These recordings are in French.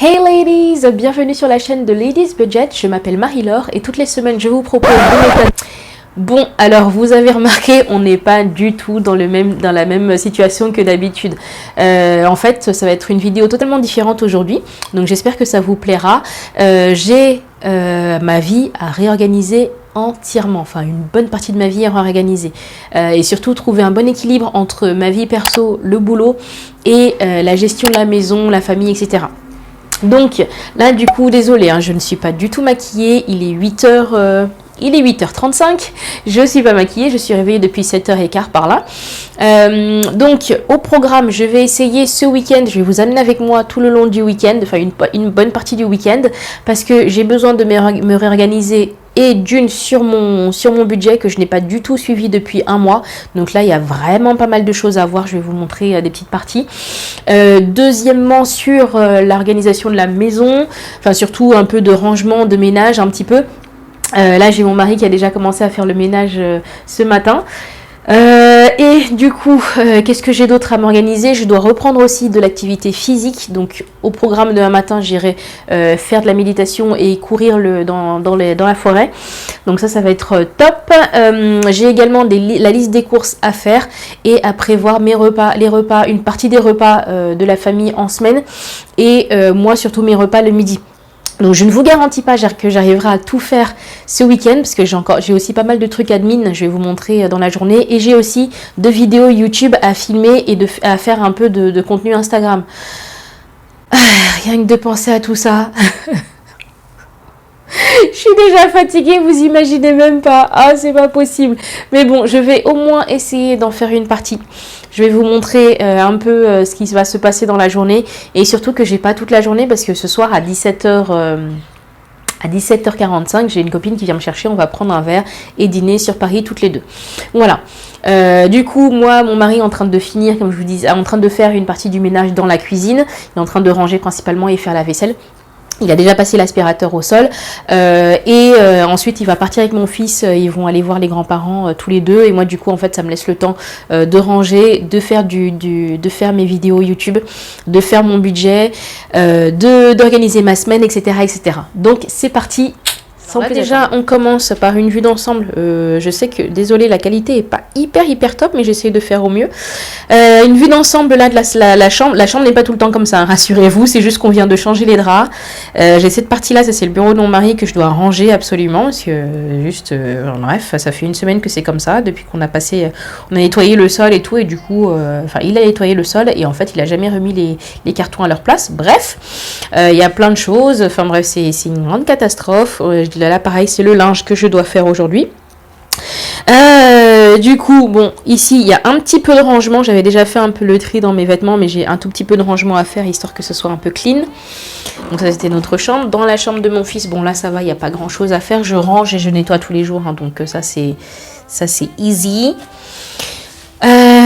Hey ladies, bienvenue sur la chaîne de Ladies Budget, je m'appelle Marie-Laure et toutes les semaines je vous propose de méthodes. Bon, alors vous avez remarqué, on n'est pas du tout dans la même situation que d'habitude. En fait, ça va être une vidéo totalement différente aujourd'hui, donc j'espère que ça vous plaira. J'ai ma vie à réorganiser entièrement, enfin une bonne partie de ma vie à réorganiser et surtout trouver un bon équilibre entre ma vie perso, le boulot et la gestion de la maison, la famille, etc. Donc là du coup désolé, je ne suis pas du tout maquillée, il est 8h35, je ne suis pas maquillée, je suis réveillée depuis 7h15 par là. Donc au programme, je vais essayer ce week-end, je vais vous amener avec moi tout le long du week-end, enfin une bonne partie du week-end, parce que j'ai besoin de me réorganiser et d'une sur mon budget que je n'ai pas du tout suivi depuis un mois. Donc là, il y a vraiment pas mal de choses à voir. Je vais vous montrer des petites parties. Deuxièmement, sur l'organisation de la maison, enfin surtout un peu de rangement, de ménage un petit peu. Là, j'ai mon mari qui a déjà commencé à faire le ménage ce matin. Et du coup, qu'est-ce que j'ai d'autre à m'organiser? Je dois reprendre aussi de l'activité physique. Donc au programme de demain matin, j'irai faire de la méditation et courir dans la forêt. Donc ça va être top. J'ai également la liste des courses à faire et à prévoir mes repas, une partie des repas de la famille en semaine et moi surtout mes repas le midi. Donc je ne vous garantis pas que j'arriverai à tout faire ce week-end parce que j'ai aussi pas mal de trucs admin, je vais vous montrer dans la journée, et j'ai aussi 2 vidéos YouTube à filmer et à faire un peu de contenu Instagram. Rien que de penser à tout ça. Je suis déjà fatiguée, vous imaginez même pas. Ah, c'est pas possible. Mais bon, je vais au moins essayer d'en faire une partie. Je vais vous montrer un peu ce qui va se passer dans la journée. Et surtout que j'ai pas toute la journée parce que ce soir à 17h45, j'ai une copine qui vient me chercher. On va prendre un verre et dîner sur Paris toutes les deux. Voilà. Du coup, moi, mon mari est en train de finir, comme je vous disais, en train de faire une partie du ménage dans la cuisine. Il est en train de ranger principalement et faire la vaisselle. Il a déjà passé l'aspirateur au sol ensuite il va partir avec mon fils, ils vont aller voir les grands-parents tous les deux, et moi du coup en fait ça me laisse le temps de ranger, de faire mes vidéos YouTube, de faire mon budget, d'organiser ma semaine, etc. Donc c'est parti. Là, déjà on commence par une vue d'ensemble. Je sais que désolé, la qualité est pas hyper top, mais j'essaie de faire au mieux. Une vue d'ensemble là de la chambre. La chambre n'est pas tout le temps comme ça, rassurez-vous, c'est juste qu'on vient de changer les draps. J'ai cette partie là, ça c'est le bureau de mon mari que je dois ranger absolument parce que bref, ça fait une semaine que c'est comme ça depuis qu'on a nettoyé le sol et tout, et du coup il a nettoyé le sol et en fait il a jamais remis les cartons à leur place. Bref, il y a plein de choses, enfin bref, c'est une grande catastrophe. Là pareil, c'est le linge que je dois faire aujourd'hui. Du coup, bon, ici il y a un petit peu de rangement. J'avais déjà fait un peu le tri dans mes vêtements, mais j'ai un tout petit peu de rangement à faire histoire que ce soit un peu clean. Donc ça c'était notre chambre. Dans la chambre de mon fils, bon là ça va, il n'y a pas grand chose à faire. Je range et je nettoie tous les jours, donc ça c'est easy.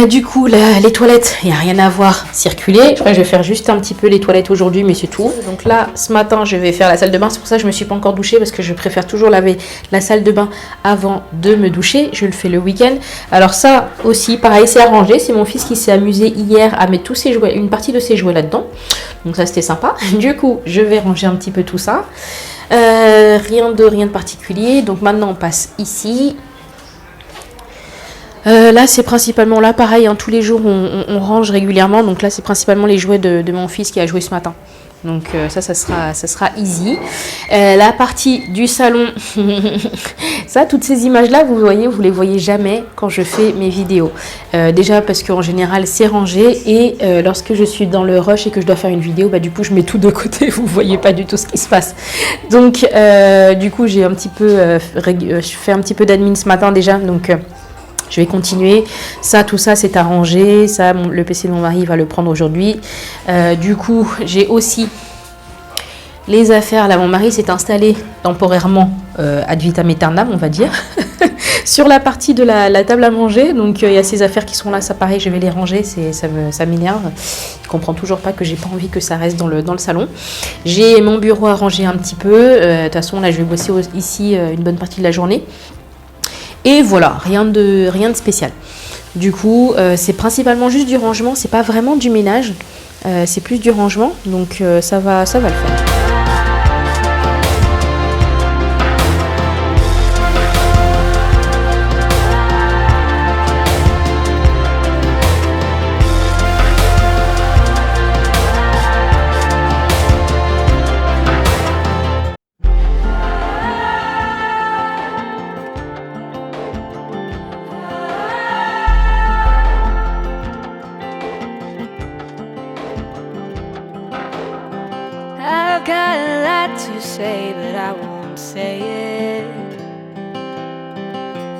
Du coup, les toilettes, il n'y a rien à voir, circuler. Je crois que je vais faire juste un petit peu les toilettes aujourd'hui, mais c'est tout. Donc là, ce matin, je vais faire la salle de bain. C'est pour ça que je ne me suis pas encore douchée, parce que je préfère toujours laver la salle de bain avant de me doucher. Je le fais le week-end. Alors ça aussi, pareil, c'est à ranger. C'est mon fils qui s'est amusé hier à mettre tous ses jouets, une partie de ses jouets là-dedans. Donc ça, c'était sympa. Du coup, je vais ranger un petit peu tout ça. Rien de particulier. Donc maintenant, on passe ici. Là c'est principalement, là pareil, tous les jours on range régulièrement, donc là c'est principalement les jouets de mon fils qui a joué ce matin, donc ça sera easy. La partie du salon, ça, toutes ces images là vous les voyez jamais quand je fais mes vidéos, déjà parce qu'en général c'est rangé, et lorsque je suis dans le rush et que je dois faire une vidéo, du coup je mets tout de côté, vous voyez pas du tout ce qui se passe. Donc du coup j'ai je fais un petit peu d'admin ce matin déjà, donc je vais continuer. Tout ça, c'est arrangé. Ça, le PC de mon mari va le prendre aujourd'hui. Du coup, j'ai aussi les affaires. Là, mon mari s'est installé temporairement ad vitam aeternam, on va dire, sur la partie de la table à manger. Donc, il y a ces affaires qui sont là. Ça, pareil, je vais les ranger. Ça m'énerve. Il ne comprend toujours pas que j'ai pas envie que ça reste dans le salon. J'ai mon bureau à ranger un petit peu. De toute façon, là, je vais bosser ici une bonne partie de la journée. Et voilà, rien de spécial. Du coup, c'est principalement juste du rangement, c'est pas vraiment du ménage. c'est plus du rangement, donc ça va le faire. I've got a lot to say, but I won't say it.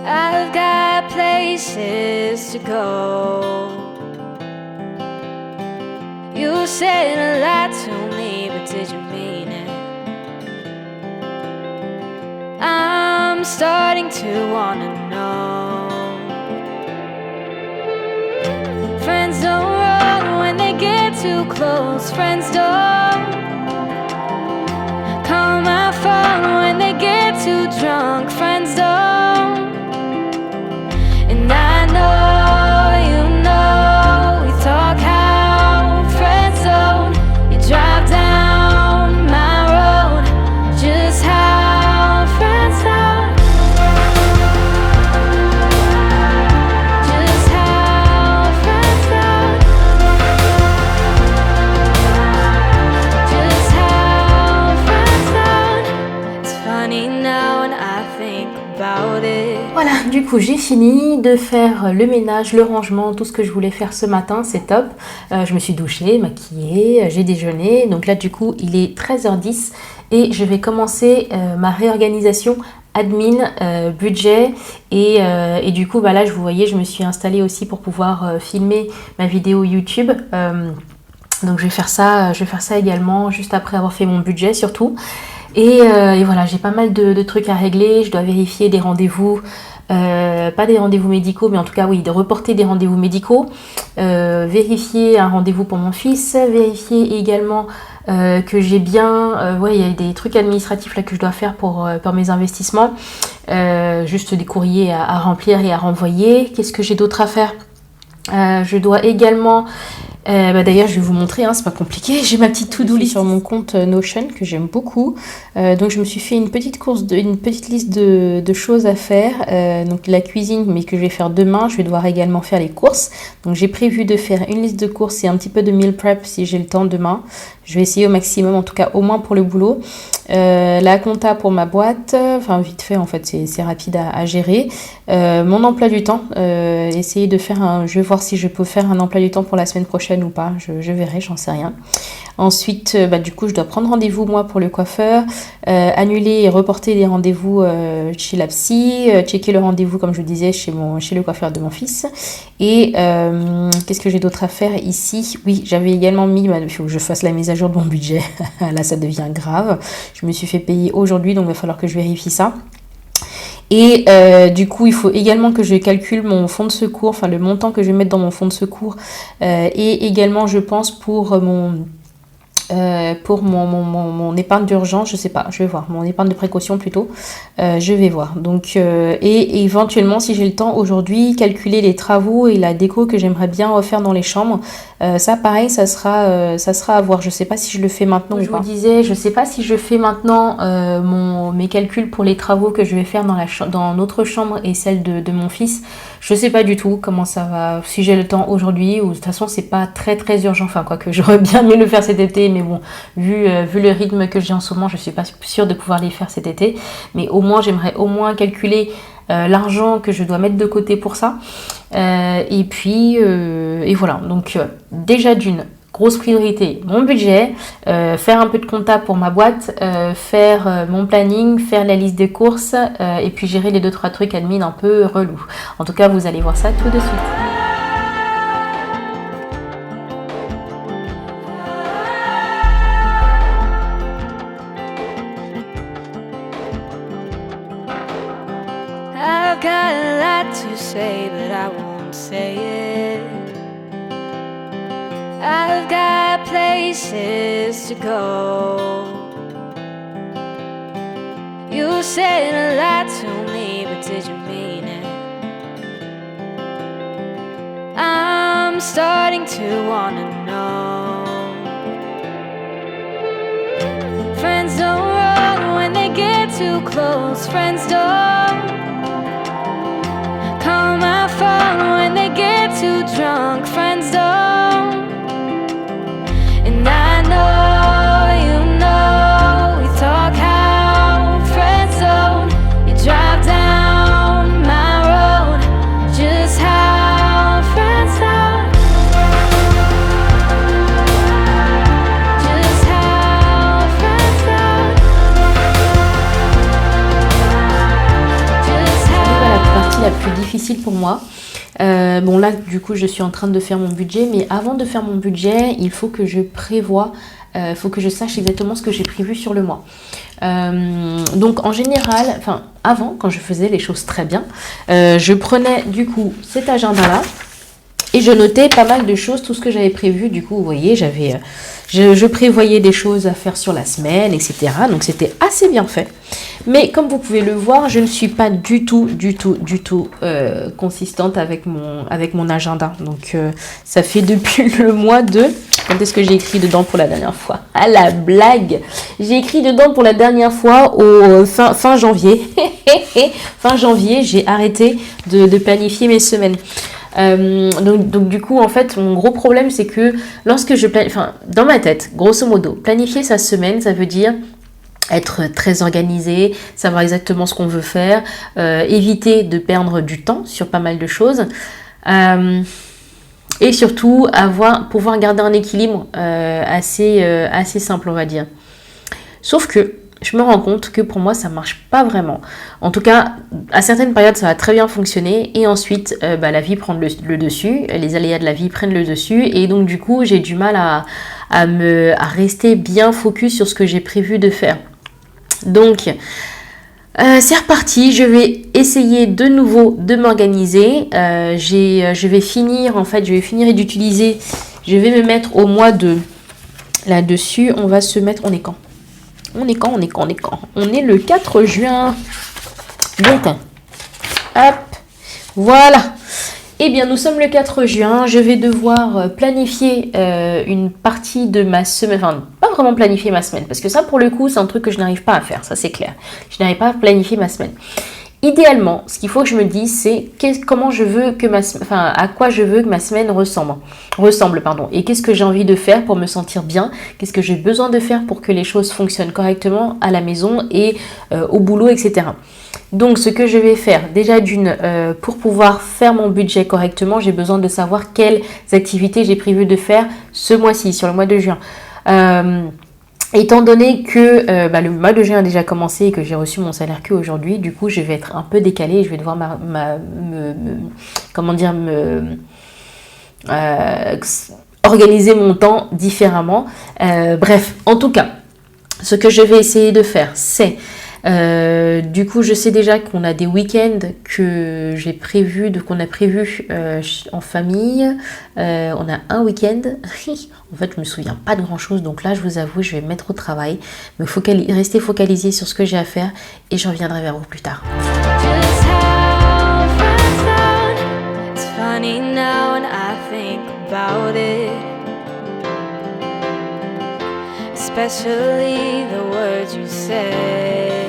I've got places to go. You said a lot to me, but did you mean it? I'm starting to wanna know. Friends don't run when they get too close. Friends don't call my phone when they get too drunk. Friends don't. And I know, you know, we talk how friends don't. You drive down my road, just how friends don't. Just how friends don't. Just how friends don't. It's funny now when I think about it. Voilà, du coup j'ai fini de faire le ménage, le rangement, tout ce que je voulais faire ce matin, c'est top. Je me suis douchée, maquillée, j'ai déjeuné, donc là du coup il est 13h10 et je vais commencer ma réorganisation admin, budget et du coup bah là je vous voyez je me suis installée aussi pour pouvoir filmer ma vidéo YouTube. Donc je vais faire ça également juste après avoir fait mon budget surtout. Et voilà, j'ai pas mal de trucs à régler. Je dois vérifier des rendez-vous, pas des rendez-vous médicaux, mais en tout cas oui, de reporter des rendez-vous médicaux, vérifier un rendez-vous pour mon fils, vérifier également que j'ai bien, il y a des trucs administratifs là que je dois faire pour mes investissements, juste des courriers à remplir et à renvoyer. Qu'est-ce que j'ai d'autre à faire? Je dois également d'ailleurs je vais vous montrer, c'est pas compliqué, j'ai ma petite to-do list sur mon compte Notion que j'aime beaucoup, donc je me suis fait une petite liste de choses à faire, donc la cuisine mais que je vais faire demain, je vais devoir également faire les courses, donc j'ai prévu de faire une liste de courses et un petit peu de meal prep si j'ai le temps demain. Je vais essayer au maximum, en tout cas au moins pour le boulot. La compta pour ma boîte, enfin vite fait en fait, c'est rapide à gérer. Mon emploi du temps, essayer de faire je vais voir si je peux faire un emploi du temps pour la semaine prochaine ou pas, je verrai, j'en sais rien. Ensuite, du coup, je dois prendre rendez-vous moi pour le coiffeur, annuler et reporter les rendez-vous chez la psy, checker le rendez-vous comme je vous disais chez le coiffeur de mon fils. Et qu'est-ce que j'ai d'autre à faire ici? Oui, j'avais également mis, il faut que je fasse la mise à jour de mon budget. Là, ça devient grave. Je me suis fait payer aujourd'hui, donc il va falloir que je vérifie ça. Et du coup, il faut également que je calcule mon fonds de secours, enfin le montant que je vais mettre dans mon fonds de secours, et également, je pense, pour mon épargne d'urgence, je sais pas, je vais voir, mon épargne de précaution plutôt, je vais voir. Donc, et éventuellement, si j'ai le temps aujourd'hui, calculer les travaux et la déco que j'aimerais bien refaire dans les chambres. Ça, pareil, ça sera à voir. Je sais pas si je le fais maintenant ou pas. Je vous disais, je sais pas si je fais maintenant mes calculs pour les travaux que je vais faire dans notre chambre et celle de mon fils. Je sais pas du tout comment ça va, si j'ai le temps aujourd'hui, ou de toute façon c'est pas très très urgent, enfin quoi que j'aurais bien aimé le faire cet été, mais bon, vu le rythme que j'ai en ce moment, je suis pas sûre de pouvoir les faire cet été, mais au moins j'aimerais au moins calculer l'argent que je dois mettre de côté pour ça, et puis et voilà, donc déjà d'une grosse priorité, mon budget, faire un peu de compta pour ma boîte, faire mon planning, faire la liste des courses, et puis gérer les 2-3 trucs admin un peu relous. En tout cas, vous allez voir ça tout de suite. I've got a lot to say, but I won't say it. I've got places to go. You said a lot to me, but did you mean it? I'm starting to wanna know. too close, friends don't call my phone when they get too drunk, friends don't. And I know you know we talk how friends don't. You drive down my road, just how friends don't. Just how friends don't. Just La partie la plus difficile pour moi. Bon là du coup je suis en train de faire mon budget, mais avant de faire mon budget il faut que je prévoie, faut que je sache exactement ce que j'ai prévu sur le mois. Donc en général, enfin avant quand je faisais les choses très bien, je prenais du coup cet agenda là et je notais pas mal de choses, tout ce que j'avais prévu. Du coup vous voyez je prévoyais des choses à faire sur la semaine, etc. Donc c'était assez bien fait. Mais comme vous pouvez le voir, je ne suis pas du tout consistante avec mon agenda. Donc ça fait depuis le mois de... Quand est-ce que j'ai écrit dedans pour la dernière fois? Ah la blague! J'ai écrit dedans pour la dernière fois au fin janvier. Fin janvier, j'ai arrêté de planifier mes semaines. Donc du coup en fait mon gros problème c'est que lorsque je planifie, enfin dans ma tête grosso modo, planifier sa semaine ça veut dire être très organisé, savoir exactement ce qu'on veut faire, éviter de perdre du temps sur pas mal de choses, et surtout pouvoir garder un équilibre assez simple on va dire. Sauf que je me rends compte que pour moi ça marche pas vraiment. En tout cas, à certaines périodes ça va très bien fonctionner et ensuite la vie prend le dessus, les aléas de la vie prennent le dessus et donc du coup j'ai du mal à rester bien focus sur ce que j'ai prévu de faire. Donc c'est reparti, je vais essayer de nouveau de m'organiser. Je vais finir d'utiliser, je vais me mettre au mois de là-dessus, on va se mettre, on est quand? On est le 4 juin. Donc, hop, voilà. Eh bien, nous sommes le 4 juin. Je vais devoir planifier une partie de ma semaine. Enfin, pas vraiment planifier ma semaine. Parce que ça, pour le coup, c'est un truc que je n'arrive pas à faire. Ça, c'est clair. Je n'arrive pas à planifier ma semaine. Idéalement, ce qu'il faut que je me dise, c'est comment je veux que à quoi je veux que ma semaine ressemble, et qu'est-ce que j'ai envie de faire pour me sentir bien, qu'est-ce que j'ai besoin de faire pour que les choses fonctionnent correctement à la maison et au boulot, etc. Donc, ce que je vais faire, déjà pour pouvoir faire mon budget correctement, j'ai besoin de savoir quelles activités j'ai prévu de faire ce mois-ci, sur le mois de juin. Étant donné que le mois de juin a déjà commencé et que j'ai reçu mon salaire que aujourd'hui, du coup je vais être un peu décalée et je vais devoir organiser mon temps différemment. Bref, en tout cas, ce que je vais essayer de faire, c'est du coup je sais déjà qu'on a des week-ends qu'on a prévu en famille. On a un week-end. En fait je me souviens pas de grand chose, donc là je vous avoue je vais me mettre au travail, me rester focalisé sur ce que j'ai à faire et je reviendrai vers vous plus tard. Just how friends don't. It's funny now when I think about it, especially the words you said.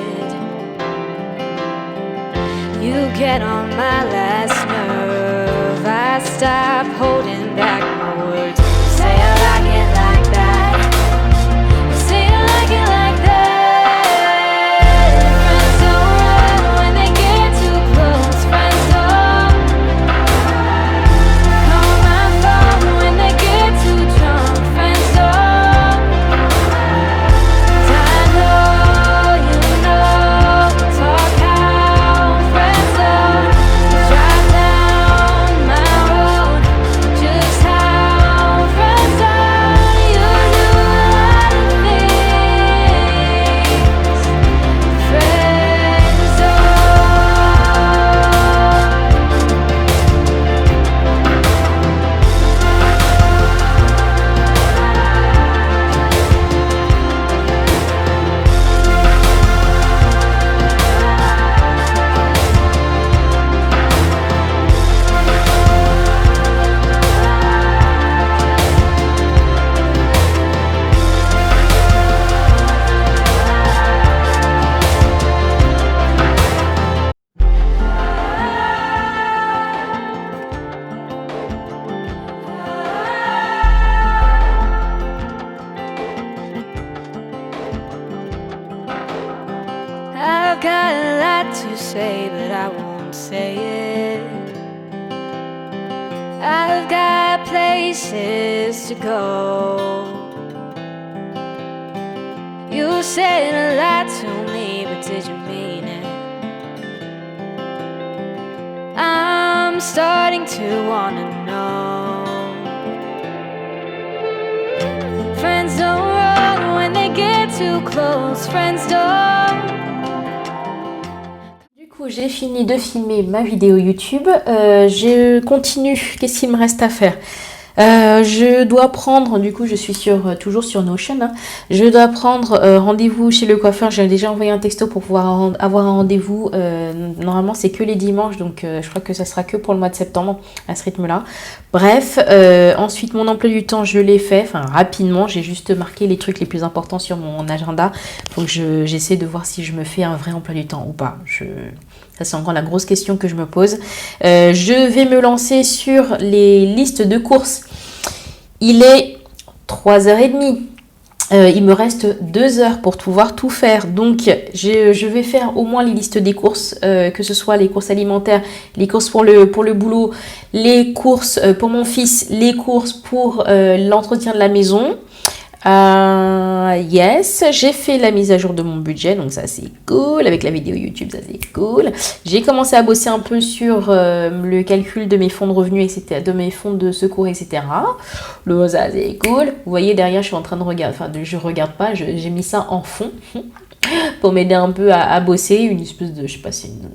You get on my last nerve. I stop holding back my words. Say I like it like that. Say I like it like that. Friends don't run when they get too close. Friends don't call my phone when they get too drunk. Friends don't. I know you know. Talk how friends don't. Drive down my road. Just how say, but I won't say it. I've got places to go. You said a lot to me, but did you mean it? I'm starting to wanna know. Friends don't run when they get too close. Friends don't. Du coup, j'ai fini de filmer ma vidéo YouTube. Je continue. Qu'est-ce qu'il me reste à faire? Je dois prendre, du coup je suis toujours sur Notion, hein. Je dois prendre rendez-vous chez le coiffeur. J'ai déjà envoyé un texto pour pouvoir avoir un rendez-vous. Normalement c'est que les dimanches, donc je crois que ça sera que pour le mois de septembre à ce rythme là. Bref, ensuite mon emploi du temps je l'ai fait, enfin rapidement, j'ai juste marqué les trucs les plus importants sur mon agenda. Faut que j'essaie de voir si je me fais un vrai emploi du temps ou pas. Ça c'est encore la grosse question que je me pose. Je vais me lancer sur les listes de courses. Il est 3h30. Il me reste 2 heures pour pouvoir tout faire. Donc, je vais faire au moins les listes des courses, que ce soit les courses alimentaires, les courses pour le boulot, les courses pour mon fils, les courses pour l'entretien de la maison. Yes, j'ai fait la mise à jour de mon budget, donc ça c'est cool. Avec la vidéo YouTube, ça c'est cool. J'ai commencé à bosser un peu sur le calcul de mes fonds de revenus, etc., de mes fonds de secours, etc. Le ça c'est cool. Vous voyez derrière, je suis en train de regarder, enfin je regarde pas, j'ai mis ça en fond pour m'aider un peu à bosser. Une espèce de, je sais pas, c'est une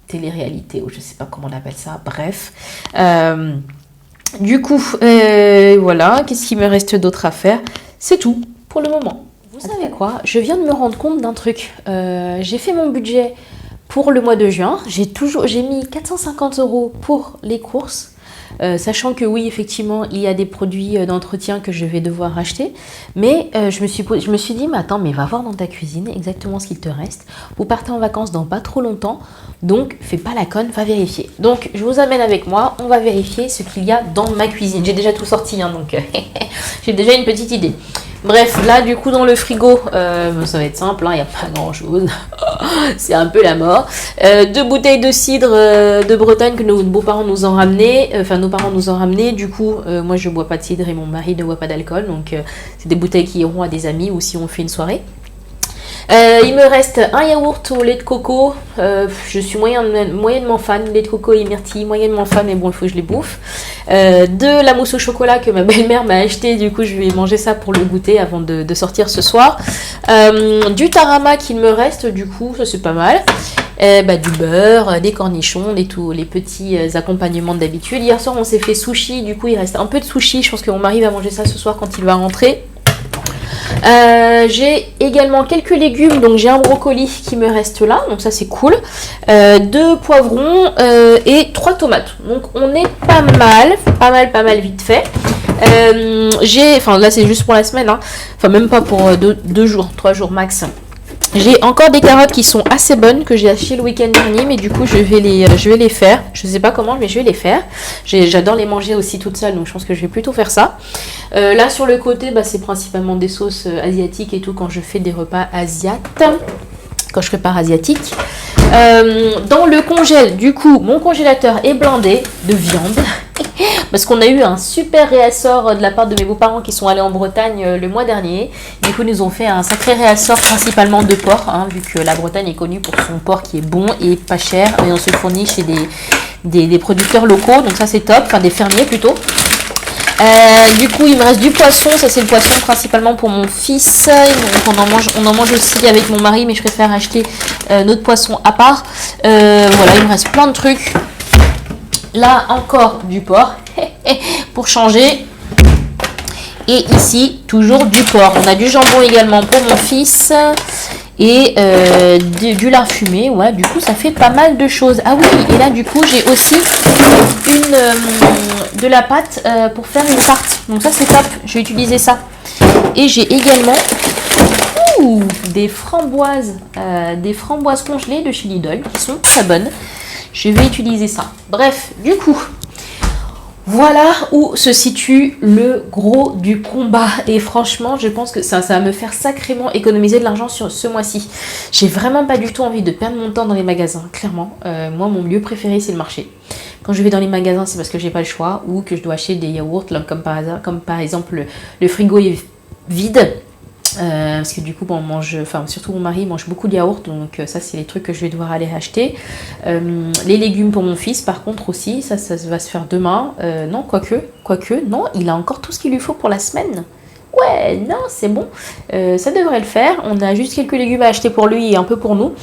télé-réalité ou je sais pas comment on appelle ça. Bref. Du coup, voilà. Qu'est-ce qu'il me reste d'autre à faire? C'est tout pour le moment. Vous savez quoi? Je viens de me rendre compte d'un truc. J'ai fait mon budget pour le mois de juin. J'ai mis 450 € pour les courses. Sachant que oui, effectivement, il y a des produits d'entretien que je vais devoir acheter. Mais je me suis dit, mais attends, mais va voir dans ta cuisine exactement ce qu'il te reste. Vous partez en vacances dans pas trop longtemps. Donc, fais pas la conne, va vérifier. Donc, je vous amène avec moi. On va vérifier ce qu'il y a dans ma cuisine. J'ai déjà tout sorti, hein, donc j'ai déjà une petite idée. Bref, là, du coup, dans le frigo, ça va être simple, il n'y a pas grand-chose. C'est un peu la mort. 2 bouteilles de cidre de Bretagne que nos beaux-parents nous ont ramené. Enfin, nos parents nous ont ramené. Du coup, moi, je ne bois pas de cidre et mon mari ne boit pas d'alcool. Donc, c'est des bouteilles qui iront à des amis ou si on fait une soirée. Il me reste un yaourt au lait de coco. Je suis moyennement fan. Lait de coco et myrtille, moyennement fan, mais bon, il faut que je les bouffe. De la mousse au chocolat que ma belle-mère m'a acheté. Du coup, je vais manger ça pour le goûter avant de sortir ce soir. Du tarama qu'il me reste, du coup, ça c'est pas mal. Du beurre, des cornichons, les petits accompagnements d'habitude. Hier soir, on s'est fait sushi. Du coup, il reste un peu de sushi. Je pense que mon mari va manger ça ce soir quand il va rentrer. J'ai également quelques légumes, donc j'ai un brocoli qui me reste là, donc ça c'est cool. 2 poivrons et 3 tomates. Donc on est pas mal vite fait. Là c'est juste pour la semaine, hein. Enfin même pas pour 2 jours, 3 jours max. J'ai encore des carottes qui sont assez bonnes que j'ai achetées le week-end dernier, mais du coup je vais les faire. Je sais pas comment, mais je vais les faire. J'adore les manger aussi toute seule, donc je pense que je vais plutôt faire ça. Là sur le côté, c'est principalement des sauces asiatiques et tout quand je fais des repas quand je prépare asiatique. Dans le congèle, du coup, mon congélateur est blindé de viande. Parce qu'on a eu un super réassort de la part de mes beaux-parents qui sont allés en Bretagne le mois dernier. Du coup, ils nous ont fait un sacré réassort principalement de porc, hein, vu que la Bretagne est connue pour son porc qui est bon et pas cher. Et on se fournit chez des producteurs locaux, donc ça c'est top, enfin des fermiers plutôt. Du coup, il me reste du poisson. Ça, c'est le poisson principalement pour mon fils. Donc, on en mange aussi avec mon mari, mais je préfère acheter notre poisson à part. Voilà, il me reste plein de trucs. Là, encore du porc pour changer. Et ici, toujours du porc. On a du jambon également pour mon fils. Et du lard fumé. Ouais, du coup, ça fait pas mal de choses. Ah oui, et là, du coup, j'ai aussi de la pâte pour faire une tarte. Donc ça, c'est top. Je vais utiliser ça. Et j'ai également des framboises congelées de chez Lidl qui sont très bonnes. Je vais utiliser ça. Bref, du coup, Voilà où se situe le gros du combat. Et franchement, je pense que ça va me faire sacrément économiser de l'argent sur ce mois-ci. J'ai vraiment pas du tout envie de perdre mon temps dans les magasins, clairement. Moi, mon lieu préféré, c'est le marché. Quand je vais dans les magasins, c'est parce que j'ai pas le choix ou que je dois acheter des yaourts, là, comme par exemple le frigo est vide. Parce que du coup on mange, enfin surtout mon mari mange beaucoup de yaourts, donc ça c'est les trucs que je vais devoir aller acheter. Les légumes pour mon fils par contre aussi, ça va se faire demain. Non, quoique, non, il a encore tout ce qu'il lui faut pour la semaine. Ouais, non, c'est bon, ça devrait le faire. On a juste quelques légumes à acheter pour lui et un peu pour nous.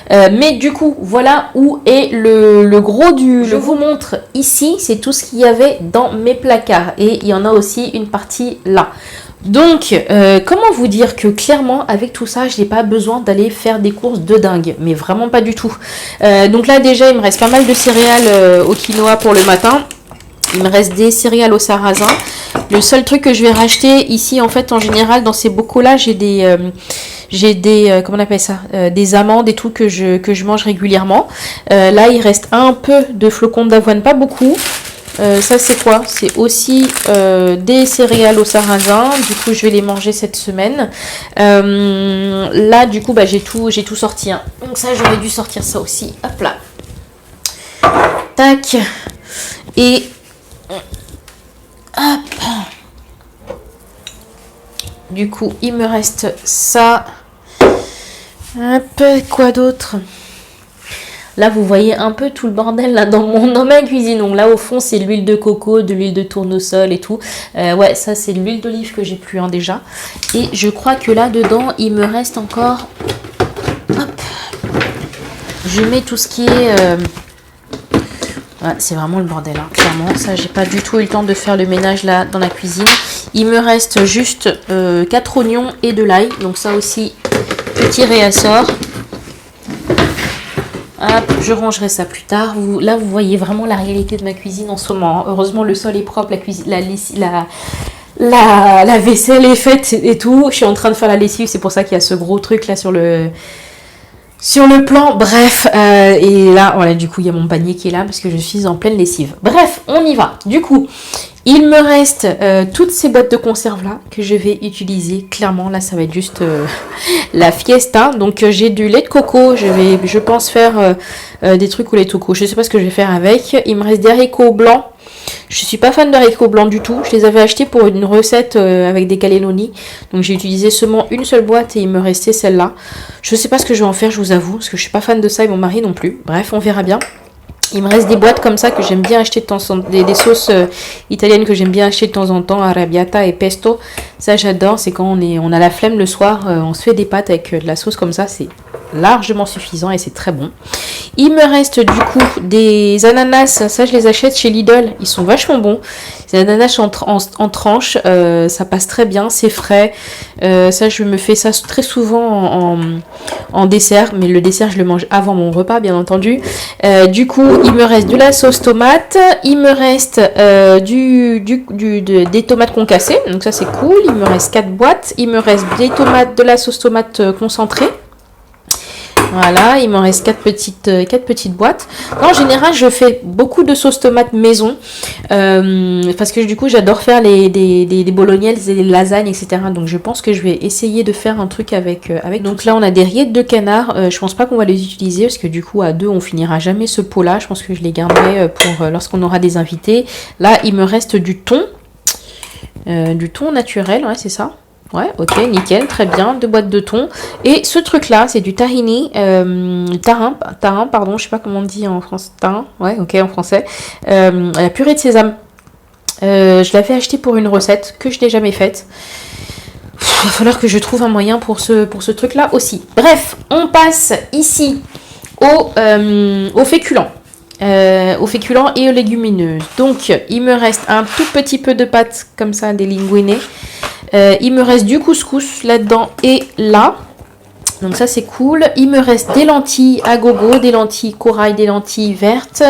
Mais du coup, voilà où est le gros du... Je vous montre ici, c'est tout ce qu'il y avait dans mes placards. Et il y en a aussi une partie là. Donc, comment vous dire que clairement, avec tout ça, je n'ai pas besoin d'aller faire des courses de dingue. Mais vraiment pas du tout. Donc là, déjà, il me reste pas mal de céréales au quinoa pour le matin. Il me reste des céréales au sarrasin. Le seul truc que je vais racheter ici, en fait, en général, dans ces bocaux-là, j'ai des comment on appelle ça, des amandes et tout que je mange régulièrement. Là, il reste un peu de flocons d'avoine, pas beaucoup. Ça c'est quoi? C'est aussi des céréales au sarrasin. Du coup je vais les manger cette semaine. Là du coup j'ai tout sorti, hein. Donc ça j'aurais dû sortir ça aussi. Hop là. Tac. Et hop. Du coup il me reste ça. Hop, quoi d'autre? Là, vous voyez un peu tout le bordel là dans ma cuisine. Donc là, au fond, c'est de l'huile de coco, de l'huile de tournesol et tout. Ouais, ça, c'est de l'huile d'olive que j'ai plus déjà. Et je crois que là-dedans, il me reste encore... Hop. Je mets tout ce qui est... Ouais, c'est vraiment le bordel, hein, clairement. Ça, j'ai pas du tout eu le temps de faire le ménage là dans la cuisine. Il me reste juste 4 oignons et de l'ail. Donc ça aussi, petit réassort. Hop, je rangerai ça plus tard. Là, vous voyez vraiment la réalité de ma cuisine en ce moment. Heureusement, le sol est propre, la cuisine, la vaisselle est faite et tout. Je suis en train de faire la lessive, c'est pour ça qu'il y a ce gros truc là sur le plan. Bref, et là, voilà, du coup, il y a mon panier qui est là parce que je suis en pleine lessive. Bref, on y va. Du coup, il me reste toutes ces boîtes de conserve là que je vais utiliser. Clairement, là, ça va être juste la fiesta. Donc, j'ai du lait de coco. Je pense faire des trucs au lait de coco. Je sais pas ce que je vais faire avec. Il me reste des haricots blancs. Je suis pas fan de haricots blancs du tout. Je les avais achetés pour une recette avec des cannelloni. Donc, j'ai utilisé seulement une seule boîte et il me restait celle-là. Je sais pas ce que je vais en faire, je vous avoue, parce que je suis pas fan de ça et mon mari non plus. Bref, on verra bien. Il me reste des boîtes comme ça que j'aime bien acheter de temps en temps, des sauces italiennes que j'aime bien acheter de temps en temps, arrabbiata et pesto. Ça j'adore, c'est quand on a la flemme le soir, on se fait des pâtes avec de la sauce comme ça, c'est largement suffisant et c'est très bon. Il me reste du coup des ananas, ça je les achète chez Lidl, ils sont vachement bons. Des ananas en tranches, ça passe très bien, c'est frais. Ça je me fais ça très souvent en dessert, mais le dessert je le mange avant mon repas bien entendu. Du coup il me reste de la sauce tomate, il me reste des tomates concassées, donc ça c'est cool. Il me reste 4 boîtes, il me reste de la sauce tomate concentrée. Voilà, il m'en reste 4 petites boîtes. En général, je fais beaucoup de sauce tomate maison parce que du coup, j'adore faire des bolognaises et des lasagnes, etc. Donc, je pense que je vais essayer de faire un truc avec. Donc là, on a des rillettes de canard. Je pense pas qu'on va les utiliser parce que du coup, à deux, on finira jamais ce pot-là. Je pense que je les garderai pour lorsqu'on aura des invités. Là, il me reste du thon naturel, ouais, c'est ça. Ouais, ok, nickel, très bien, 2 boîtes de thon. Et ce truc-là, c'est du tahini, tarin, pardon, je sais pas comment on dit en français, tarin, ouais, ok, en français. La purée de sésame. Je l'avais acheté pour une recette que je n'ai jamais faite. Il va falloir que je trouve un moyen pour ce truc-là aussi. Bref, on passe ici aux féculents. Aux féculents et aux légumineuses. Donc, il me reste un tout petit peu de pâtes, comme ça, des linguine. Il me reste du couscous là-dedans et là. Donc ça c'est cool. Il me reste des lentilles à gogo, des lentilles corail, des lentilles vertes.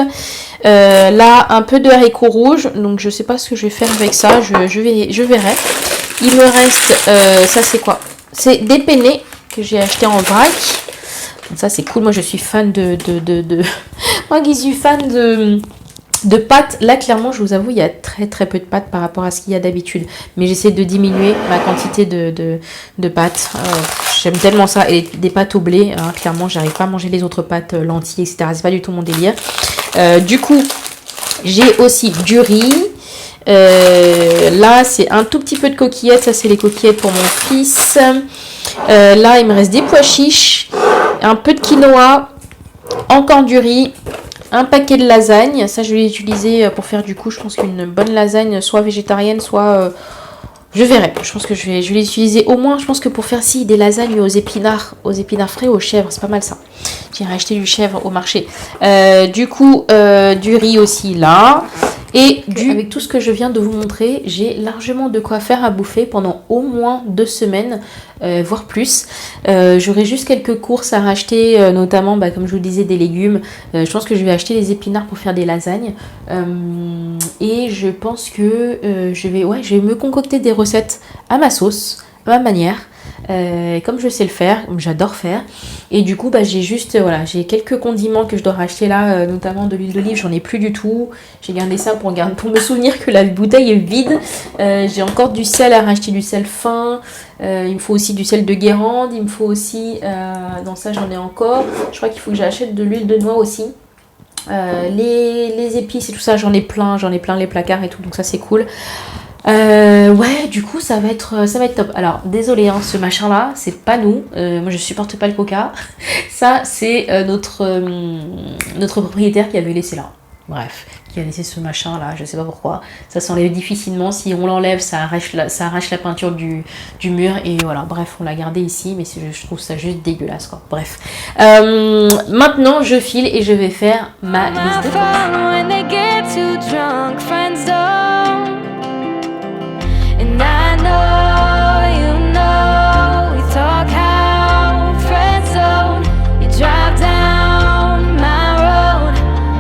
Là un peu de haricots rouges. Donc je sais pas ce que je vais faire avec ça. Je verrai. Il me reste ça c'est quoi? C'est des penne que j'ai acheté en vrac. Donc ça c'est cool. Moi je suis fan Moi qui suis fan De pâtes, là clairement je vous avoue il y a très très peu de pâtes par rapport à ce qu'il y a d'habitude, mais j'essaie de diminuer ma quantité de pâtes. J'aime tellement ça, et des pâtes au blé, hein, clairement j'arrive pas à manger les autres pâtes, lentilles, etc. C'est pas du tout mon délire. Du coup j'ai aussi du riz. Là c'est un tout petit peu de coquillettes, ça c'est les coquillettes pour mon fils. Là il me reste des pois chiches, un peu de quinoa, encore du riz. Un paquet de lasagne, ça je vais l'utiliser pour faire du coup, je pense qu'une bonne lasagne, soit végétarienne, soit... je verrai, je pense que je vais les utiliser au moins, je pense que pour faire des lasagnes aux épinards frais, aux chèvres, c'est pas mal ça. J'irai acheter du chèvre au marché. Du coup, du riz aussi là. Et avec tout ce que je viens de vous montrer, j'ai largement de quoi faire à bouffer pendant au moins 2 semaines, voire plus. J'aurai juste quelques courses à racheter, notamment, comme je vous disais, des légumes. Je pense que je vais acheter les épinards pour faire des lasagnes. Et je pense que je vais me concocter des recettes à ma sauce, à ma manière. Comme je sais le faire, comme j'adore faire, et du coup j'ai juste j'ai quelques condiments que je dois racheter là, notamment de l'huile d'olive, j'en ai plus du tout, j'ai gardé ça pour me souvenir que la bouteille est vide. J'ai encore du sel à racheter, du sel fin, il me faut aussi du sel de Guérande, il me faut aussi dans ça j'en ai encore, je crois qu'il faut que j'achète de l'huile de noix aussi. Les épices et tout ça j'en ai plein les placards et tout, donc ça c'est cool. Du coup ça va être top. Alors désolé hein, ce machin là c'est pas nous, moi je supporte pas le coca. Ça c'est notre propriétaire qui avait laissé là. Bref, qui a laissé ce machin là, je sais pas pourquoi. Ça s'enlève difficilement, si on l'enlève ça arrache la peinture du mur, et voilà, bref on l'a gardé ici, mais je trouve ça juste dégueulasse quoi. Bref, maintenant je file et je vais faire ma liste de courses. And I know, you know, we talk how friends zone. You drive down my road,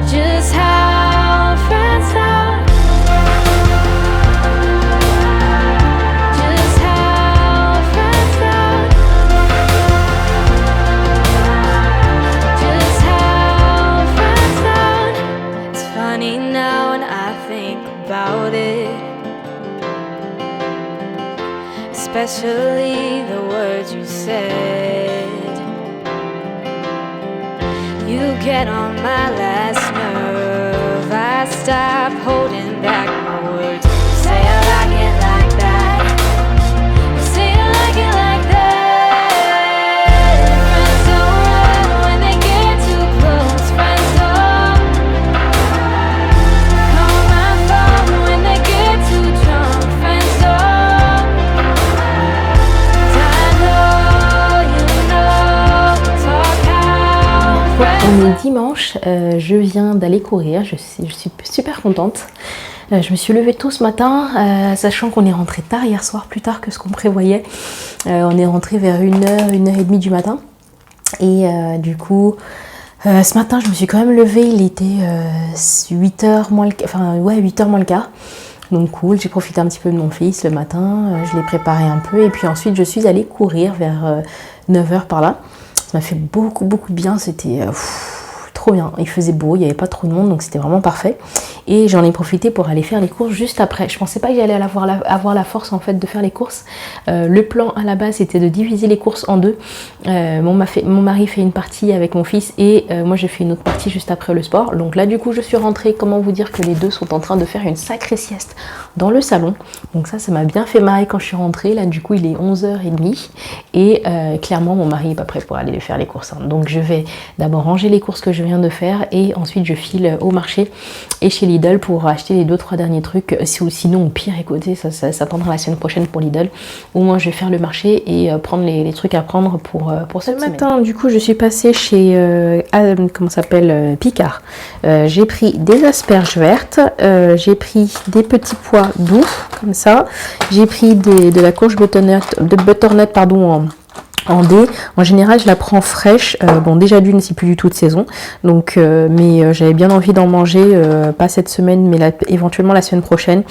just how friends zone. Just how friends zone. Just how friends zone. It's funny now when I think about it, especially the words you said. You get on my last nerve, I stop holding back my words. You say I like it like that, you say I like it like that. Friends don't run when they get too close. Friends don't call my phone when they get too drunk. Friends don't. On est dimanche, je viens d'aller courir, je suis super contente. Je me suis levée tôt ce matin, sachant qu'on est rentré tard hier soir, plus tard que ce qu'on prévoyait. On est rentré vers 1h30 du matin. Et du coup, ce matin, je me suis quand même levée, il était 8h moins le quart. Donc cool, j'ai profité un petit peu de mon fils le matin, je l'ai préparé un peu. Et puis ensuite, je suis allée courir vers 9h par là. Ça m'a fait beaucoup de bien, c'était trop bien. Il faisait beau, il n'y avait pas trop de monde, donc c'était vraiment parfait. Et j'en ai profité pour aller faire les courses juste après. Je pensais pas que j'allais avoir la force en fait de faire les courses. Le plan à la base c'était de diviser les courses en deux. Mon mari fait une partie avec mon fils et moi je fais une autre partie juste après le sport. Donc là du coup je suis rentrée, comment vous dire que les deux sont en train de faire une sacrée sieste dans le salon. Donc ça m'a bien fait marrer quand je suis rentrée. Là du coup il est 11h30 et clairement mon mari n'est pas prêt pour aller faire les courses. Hein. Donc je vais d'abord ranger les courses que je viens de faire et ensuite je file au marché et chez Lidl pour acheter les 2-3 derniers trucs. Sinon au pire écoutez ça prendra la semaine prochaine pour Lidl. Au moins je vais faire le marché et prendre les trucs à prendre pour cette semaine. Ce matin du coup je suis passée chez Picard. J'ai pris des asperges vertes, j'ai pris des petits pois doux comme ça, j'ai pris de la courge butternut en D. En général, je la prends fraîche. Bon, déjà d'une, c'est plus du tout de saison. Donc, mais j'avais bien envie d'en manger, pas cette semaine, mais éventuellement la semaine prochaine,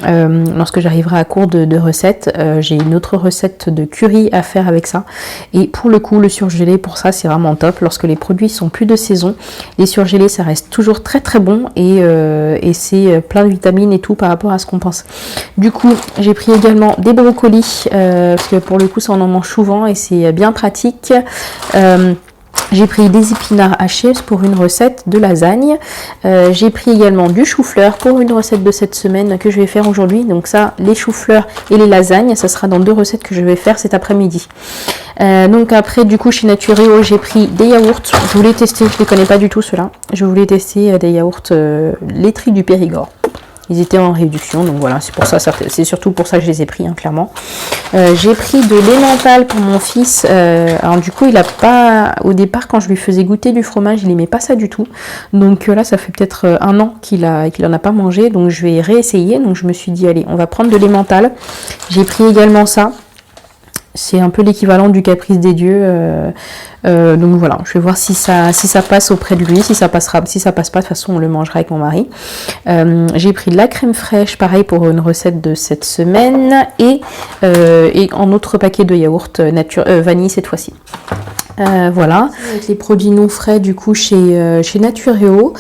lorsque j'arriverai à court de recettes. J'ai une autre recette de curry à faire avec ça. Et pour le coup, le surgelé, pour ça, c'est vraiment top. Lorsque les produits sont plus de saison, les surgelés, ça reste toujours très très bon et c'est plein de vitamines et tout par rapport à ce qu'on pense. Du coup, j'ai pris également des brocolis, parce que pour le coup, ça on en mange souvent et c'est bien pratique. J'ai pris des épinards hachés pour une recette de lasagne. J'ai pris également du chou-fleur pour une recette de cette semaine que je vais faire aujourd'hui. Donc ça, les choux-fleurs et les lasagnes, ça sera dans 2 recettes que je vais faire cet après-midi. Donc après, du coup, chez Naturéo, j'ai pris des yaourts. Je voulais tester, je ne les connais pas du tout ceux-là. Je voulais tester des yaourts laiterie du Périgord. Ils étaient en réduction, donc voilà, c'est pour ça, c'est surtout pour ça que je les ai pris, hein, clairement. J'ai pris de l'emmental pour mon fils. Alors du coup, il a pas, au départ, quand je lui faisais goûter du fromage, il aimait pas ça du tout. Donc là, ça fait peut-être 1 an qu'il en a pas mangé, donc je vais réessayer. Donc je me suis dit, allez, on va prendre de l'emmental. J'ai pris également ça. C'est un peu l'équivalent du caprice des dieux. Donc voilà, je vais voir si ça passe auprès de lui, si ça passe pas, de toute façon on le mangera avec mon mari. J'ai pris de la crème fraîche, pareil pour une recette de cette semaine, et en autre paquet de yaourt vanille cette fois-ci. Voilà, avec les produits non frais du coup chez Naturéo.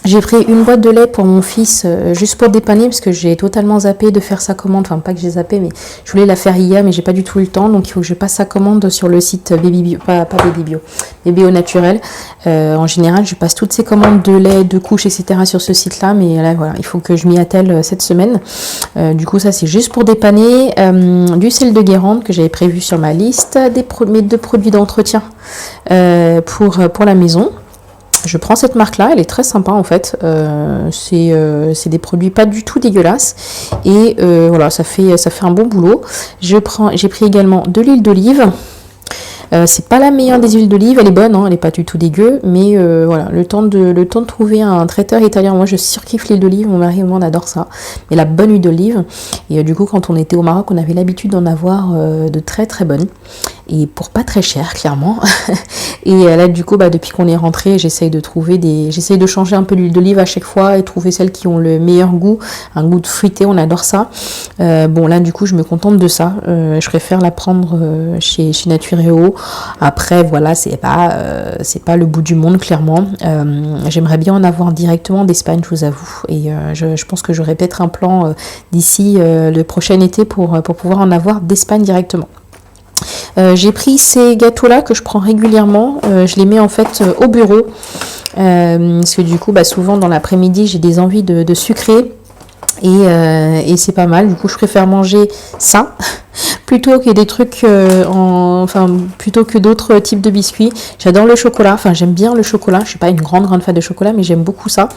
J'ai pris une boîte de lait pour mon fils, juste pour dépanner, parce que j'ai totalement zappé de faire sa commande. Enfin, pas que j'ai zappé, mais je voulais la faire hier, mais j'ai pas du tout eu le temps. Donc, il faut que je passe sa commande sur le site Baby Bio, pas Baby Bio, Bébé au naturel. En général, je passe toutes ces commandes de lait, de couches, etc. sur ce site-là. Mais là, voilà, il faut que je m'y attelle cette semaine. Du coup, ça, c'est juste pour dépanner. Du sel de Guérande que j'avais prévu sur ma liste. Mes 2 produits d'entretien pour la maison. Je prends cette marque-là, elle est très sympa en fait. C'est des produits pas du tout dégueulasses. Et voilà, ça fait un bon boulot. J'ai pris également de l'huile d'olive. C'est pas la meilleure des huiles d'olive, elle est bonne, hein, elle est pas du tout dégueu, mais voilà, le temps de trouver un traiteur italien. Moi je surkiffe l'huile d'olive, mon mari et moi on adore ça, mais la bonne huile d'olive. Et du coup quand on était au Maroc, on avait l'habitude d'en avoir de très très bonnes, et pour pas très cher clairement. Et là du coup depuis qu'on est rentré, j'essaye de changer un peu l'huile d'olive à chaque fois et trouver celles qui ont le meilleur goût, un goût de fruité, on adore ça. Bon là du coup je me contente de ça, je préfère la prendre chez Naturéo. Après voilà, c'est pas le bout du monde clairement. J'aimerais bien en avoir directement d'Espagne, je vous avoue, et je pense que j'aurai peut-être un plan d'ici le prochain été pour pouvoir en avoir d'Espagne directement. J'ai pris ces gâteaux là que je prends régulièrement, je les mets en fait au bureau, parce que du coup souvent dans l'après-midi j'ai des envies de sucrer. Et c'est pas mal, du coup je préfère manger ça plutôt que des trucs plutôt que d'autres types de biscuits. J'adore le chocolat, j'aime bien le chocolat, je suis pas une grande fan de chocolat, mais j'aime beaucoup ça.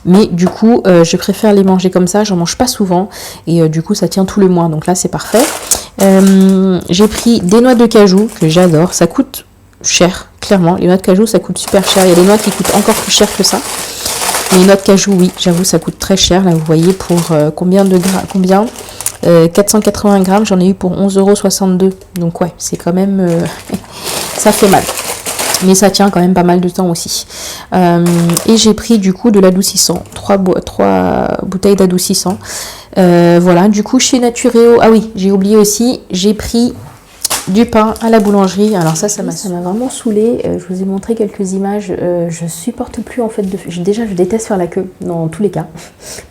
Mais du coup je préfère les manger comme ça, j'en mange pas souvent, et du coup ça tient tout le mois, donc là c'est parfait. J'ai pris des noix de cajou que j'adore, ça coûte cher, clairement, les noix de cajou ça coûte super cher, il y a des noix qui coûtent encore plus cher que ça. Les noix de cajou, oui, j'avoue, ça coûte très cher. Là, vous voyez, pour combien 480 grammes, j'en ai eu pour 11,62 €. Donc, ouais, c'est quand même... ça fait mal. Mais ça tient quand même pas mal de temps aussi. Et j'ai pris, du coup, de l'adoucissant. 3 bouteilles d'adoucissant. Voilà, du coup, chez Naturéo... Ah oui, j'ai oublié aussi, j'ai pris... du pain à la boulangerie. Alors ça m'a vraiment saoulée. Je vous ai montré quelques images. Je supporte plus en fait. Déjà, je déteste faire la queue dans tous les cas.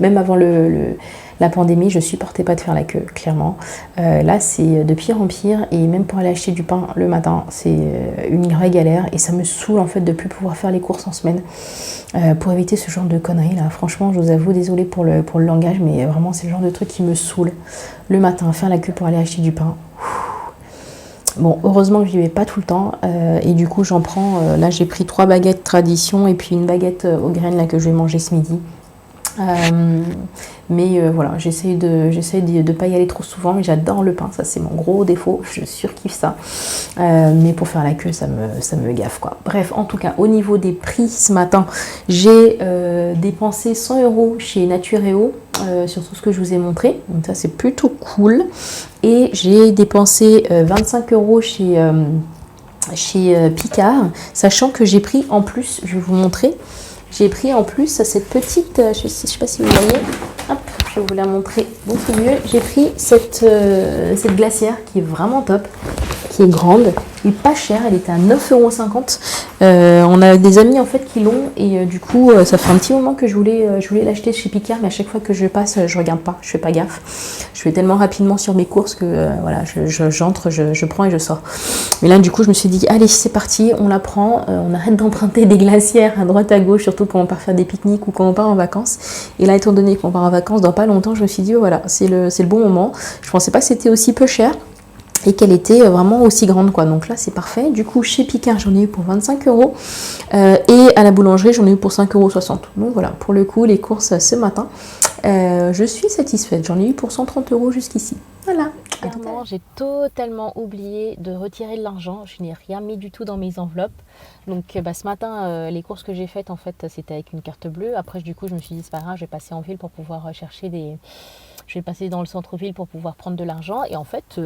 Même avant la pandémie, je supportais pas de faire la queue, clairement. Là, c'est de pire en pire. Et même pour aller acheter du pain le matin, c'est une vraie galère. Et ça me saoule en fait de plus pouvoir faire les courses en semaine. Pour éviter ce genre de conneries là. Franchement, je vous avoue, désolée pour le langage, mais vraiment, c'est le genre de truc qui me saoule. Le matin, faire la queue pour aller acheter du pain. Bon, heureusement que je n'y vais pas tout le temps, et du coup j'en prends, là j'ai pris 3 baguettes tradition et puis une baguette aux graines là que je vais manger ce midi. Voilà, j'essaye de pas y aller trop souvent, mais j'adore le pain, ça c'est mon gros défaut, je surkiffe ça. Mais pour faire la queue, ça me gaffe quoi. Bref, en tout cas, au niveau des prix ce matin, j'ai dépensé 100 € chez Natureo sur tout ce que je vous ai montré, donc ça c'est plutôt cool. Et j'ai dépensé 25 € chez Picard, sachant que j'ai pris en plus, je vais vous montrer. J'ai pris en plus cette petite, je ne sais pas si vous voyez, hop, je vais vous la montrer beaucoup mieux. J'ai pris cette glacière qui est vraiment top, qui est grande et pas chère, elle était à 9,50 €. On a des amis en fait qui l'ont et du coup ça fait un petit moment que je voulais l'acheter chez Picard, mais à chaque fois que je passe, je regarde pas, je fais pas gaffe. Je vais tellement rapidement sur mes courses que voilà, j'entre, je prends et je sors. Mais là du coup je me suis dit allez c'est parti, on la prend, on arrête d'emprunter des glacières à droite à gauche, surtout quand on part faire des pique-niques ou quand on part en vacances. Et là étant donné qu'on part en vacances dans pas longtemps, je me suis dit voilà, c'est le bon moment. Je pensais pas que c'était aussi peu cher et qu'elle était vraiment aussi grande quoi, donc là c'est parfait. Du coup chez Picard j'en ai eu pour 25 € et à la boulangerie j'en ai eu pour 5,60 €. Donc voilà, pour le coup les courses ce matin, je suis satisfaite, j'en ai eu pour 130 € jusqu'ici. Voilà. Clairement, j'ai totalement oublié de retirer de l'argent, je n'ai rien mis du tout dans mes enveloppes. Donc ce matin, les courses que j'ai faites en fait c'était avec une carte bleue. Après du coup je me suis dit c'est pas grave, je vais passer en ville pour pouvoir chercher des... Je vais passer dans le centre-ville pour pouvoir prendre de l'argent et en fait...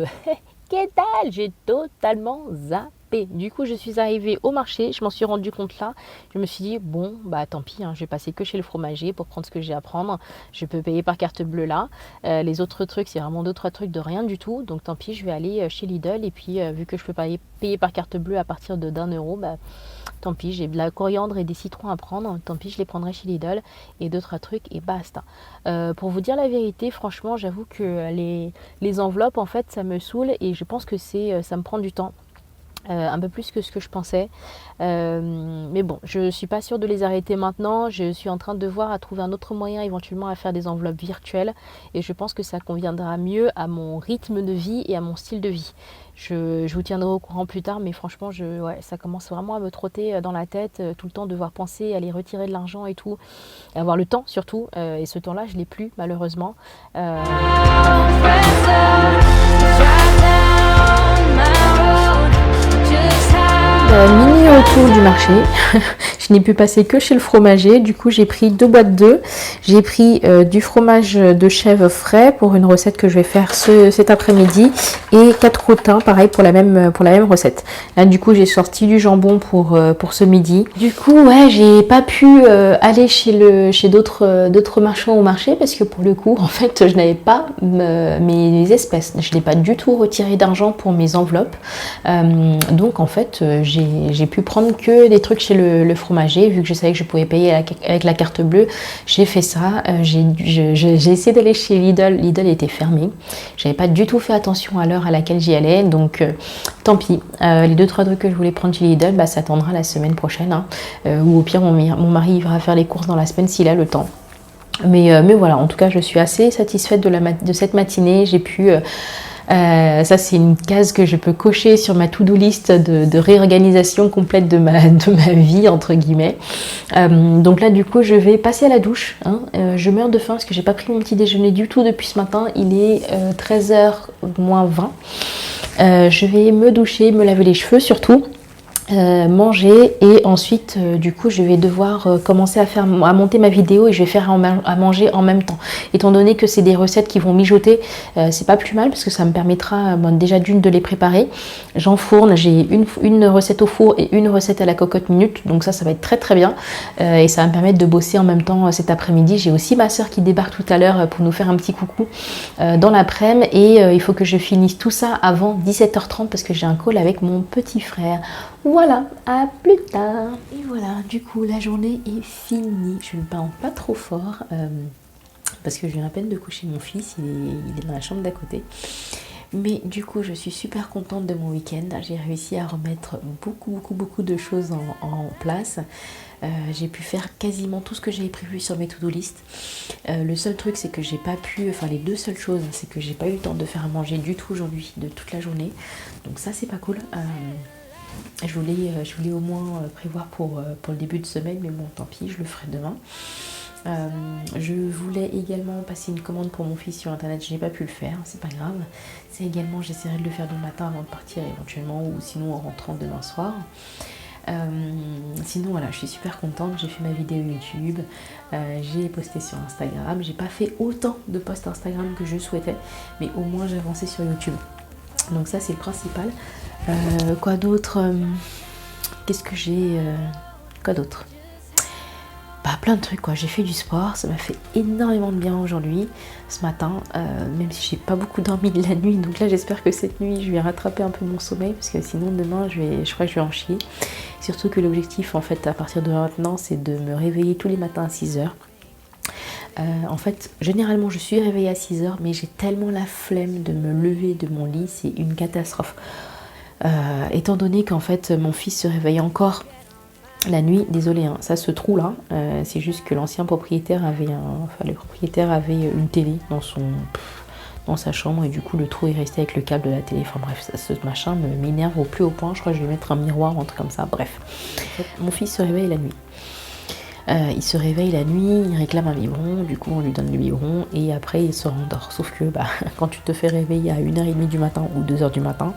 Que dalle, j'ai totalement zappé. Du coup, je suis arrivée au marché, je m'en suis rendu compte là. Je me suis dit, bon, bah tant pis, je vais passer que chez le fromager pour prendre ce que j'ai à prendre. Je peux payer par carte bleue là. Les autres trucs, c'est vraiment 2-3 trucs de rien du tout. Donc tant pis, je vais aller chez Lidl. Et puis, vu que je peux payer par carte bleue à partir de d'1 €, bah tant pis, j'ai de la coriandre et des citrons à prendre. Tant pis, je les prendrai chez Lidl et 2-3 trucs et basta. Pour vous dire la vérité, franchement, j'avoue que les enveloppes, en fait, ça me saoule et je pense que ça me prend du temps. Un peu plus que ce que je pensais. Mais bon, je ne suis pas sûre de les arrêter maintenant. Je suis en train de voir à trouver un autre moyen éventuellement à faire des enveloppes virtuelles. Et je pense que ça conviendra mieux à mon rythme de vie et à mon style de vie. Je vous tiendrai au courant plus tard, mais franchement, ça commence vraiment à me trotter dans la tête, tout le temps devoir penser à aller retirer de l'argent et tout, et avoir le temps surtout, et ce temps-là, je ne l'ai plus malheureusement. Mini autour du marché, je n'ai pu passer que chez le fromager, du coup j'ai pris 2 boîtes d'œufs, j'ai pris du fromage de chèvre frais pour une recette que je vais faire cet après-midi et 4 croûtons pareil pour la même recette. Là du coup j'ai sorti du jambon pour ce midi. Du coup ouais, j'ai pas pu aller chez d'autres marchands au marché parce que pour le coup en fait je n'avais pas mes espèces, je n'ai pas du tout retiré d'argent pour mes enveloppes, donc en fait j'ai pu prendre que des trucs chez le fromager, vu que je savais que je pouvais payer avec la carte bleue. J'ai fait ça, j'ai essayé d'aller chez Lidl, Lidl était fermé, j'avais pas du tout fait attention à l'heure à laquelle j'y allais, donc tant pis. Les 2-3 trucs que je voulais prendre chez Lidl, ça attendra la semaine prochaine, ou au pire mon mari ira faire les courses dans la semaine s'il a le temps. Mais voilà, en tout cas je suis assez satisfaite de cette matinée. J'ai pu... ça c'est une case que je peux cocher sur ma to-do list de réorganisation complète de ma vie entre guillemets. Donc là du coup je vais passer à la douche, je meurs de faim parce que j'ai pas pris mon petit déjeuner du tout depuis ce matin. Il est 13h moins 20. Je vais me doucher, me laver les cheveux surtout. Manger et ensuite du coup je vais devoir commencer à monter ma vidéo et je vais faire à manger en même temps, étant donné que c'est des recettes qui vont mijoter. C'est pas plus mal parce que ça me permettra déjà d'une de les préparer. J'enfourne, j'ai une recette au four et une recette à la cocotte minute, donc ça va être très très bien, et ça va me permettre de bosser en même temps cet après-midi. J'ai aussi ma soeur qui débarque tout à l'heure pour nous faire un petit coucou dans l'après-midi, et il faut que je finisse tout ça avant 17h30 parce que j'ai un call avec mon petit frère. Voilà, à plus tard. Et voilà, du coup, la journée est finie. Je ne parle pas trop fort parce que je viens à peine de coucher mon fils, il est dans la chambre d'à côté. Mais du coup, je suis super contente de mon week-end. J'ai réussi à remettre beaucoup de choses en place. J'ai pu faire quasiment tout ce que j'avais prévu sur mes to-do list. Le seul truc, c'est que j'ai pas pu... Enfin, les deux seules choses, c'est que j'ai pas eu le temps de faire à manger du tout aujourd'hui, de toute la journée. Donc ça, c'est pas cool. Je voulais au moins prévoir pour le début de semaine, mais bon, tant pis, je le ferai demain. Je voulais également passer une commande pour mon fils sur internet, je n'ai pas pu le faire, c'est pas grave. C'est également, j'essaierai de le faire demain matin avant de partir éventuellement, ou sinon en rentrant demain soir. Sinon voilà, je suis super contente, j'ai fait ma vidéo YouTube, j'ai posté sur Instagram, j'ai pas fait autant de posts Instagram que je souhaitais, mais au moins j'ai avancé sur YouTube. Donc ça c'est le principal. Quoi d'autre Qu'est-ce que j'ai Quoi d'autre Plein de trucs quoi, j'ai fait du sport, ça m'a fait énormément de bien aujourd'hui, ce matin, même si j'ai pas beaucoup dormi de la nuit, donc là j'espère que cette nuit je vais rattraper un peu mon sommeil, parce que sinon demain je crois que je vais en chier, surtout que l'objectif en fait à partir de maintenant c'est de me réveiller tous les matins à 6h. En fait, généralement je suis réveillée à 6h, mais j'ai tellement la flemme de me lever de mon lit, c'est une catastrophe. Étant donné qu'en fait mon fils se réveille encore la nuit, désolé, hein, ça ce trou là, c'est juste que l'ancien propriétaire avait le propriétaire avait une télé dans sa chambre et du coup le trou est resté avec le câble de la télé. Enfin bref, ce machin m'énerve au plus haut point. Je crois que je vais mettre un miroir ou un truc comme ça. Bref, en fait, mon fils se réveille la nuit. Il se réveille la nuit, il réclame un biberon, du coup on lui donne le biberon et après il se rendort. Sauf que quand tu te fais réveiller à 1h30 du matin ou 2h du matin,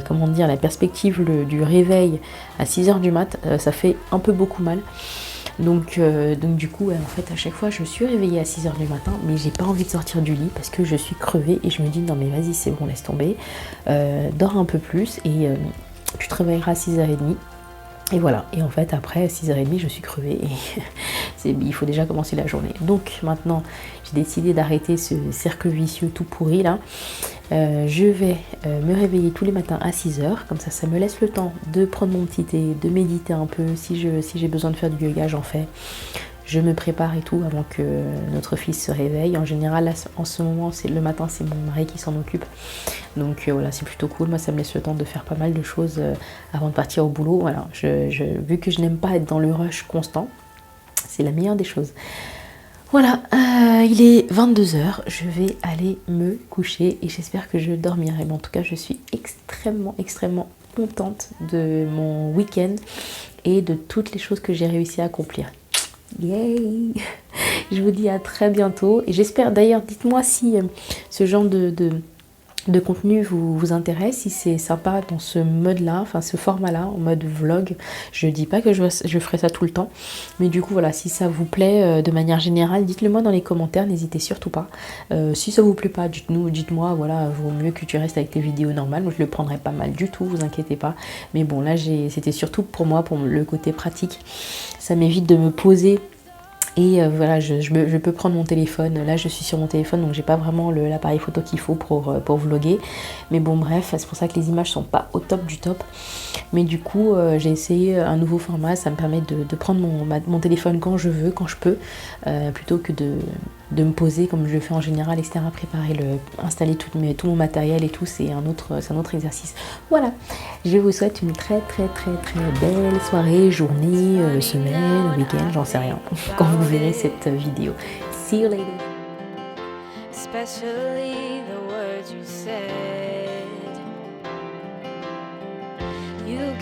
comment dire, la perspective du réveil à 6h du mat, ça fait un peu beaucoup mal. Donc du coup, en fait, à chaque fois, je suis réveillée à 6h du matin, mais j'ai pas envie de sortir du lit parce que je suis crevée et je me dis non mais vas-y, c'est bon, laisse tomber, dors un peu plus et tu te réveilleras à 6h30. Et voilà, et en fait après 6h30 je suis crevée et il faut déjà commencer la journée. Donc maintenant j'ai décidé d'arrêter ce cercle vicieux tout pourri là. Je vais me réveiller tous les matins à 6h, comme ça me laisse le temps de prendre mon petit thé, de méditer un peu, si j'ai besoin de faire du yoga j'en fais. Je me prépare et tout avant que notre fils se réveille. En général, là, en ce moment, le matin, c'est mon mari qui s'en occupe. Donc voilà, c'est plutôt cool. Moi, ça me laisse le temps de faire pas mal de choses avant de partir au boulot. Voilà, vu que je n'aime pas être dans le rush constant, c'est la meilleure des choses. Voilà, il est 22h. Je vais aller me coucher et j'espère que je dormirai. Mais en tout cas, je suis extrêmement contente de mon week-end et de toutes les choses que j'ai réussi à accomplir. Yay! Je vous dis à très bientôt et j'espère d'ailleurs, dites-moi si ce genre de contenu vous intéresse, si c'est sympa dans ce mode-là, enfin ce format-là, en mode vlog. Je dis pas que je ferai ça tout le temps, mais du coup voilà, si ça vous plaît de manière générale, dites-le moi dans les commentaires, n'hésitez surtout pas. Si ça vous plaît pas, dites-moi, voilà, vaut mieux que tu restes avec tes vidéos normales, moi je le prendrai pas mal du tout, vous inquiétez pas. Mais bon là c'était surtout pour moi, pour le côté pratique, ça m'évite de me poser. Et voilà, je peux prendre mon téléphone. Là, je suis sur mon téléphone, donc j'ai pas vraiment l'appareil photo qu'il faut pour vlogger. Mais bon, bref, c'est pour ça que les images sont pas au top du top. Mais du coup, j'ai essayé un nouveau format. Ça me permet de prendre mon téléphone quand je veux, quand je peux, plutôt que de me poser comme je le fais en général, etc. Préparer, installer tout mon matériel et tout. C'est un autre exercice. Voilà. Je vous souhaite une très belle soirée, journée, semaine, week-end, j'en sais rien. Quand vous verrez cette vidéo. See you later. Especially the words you said. You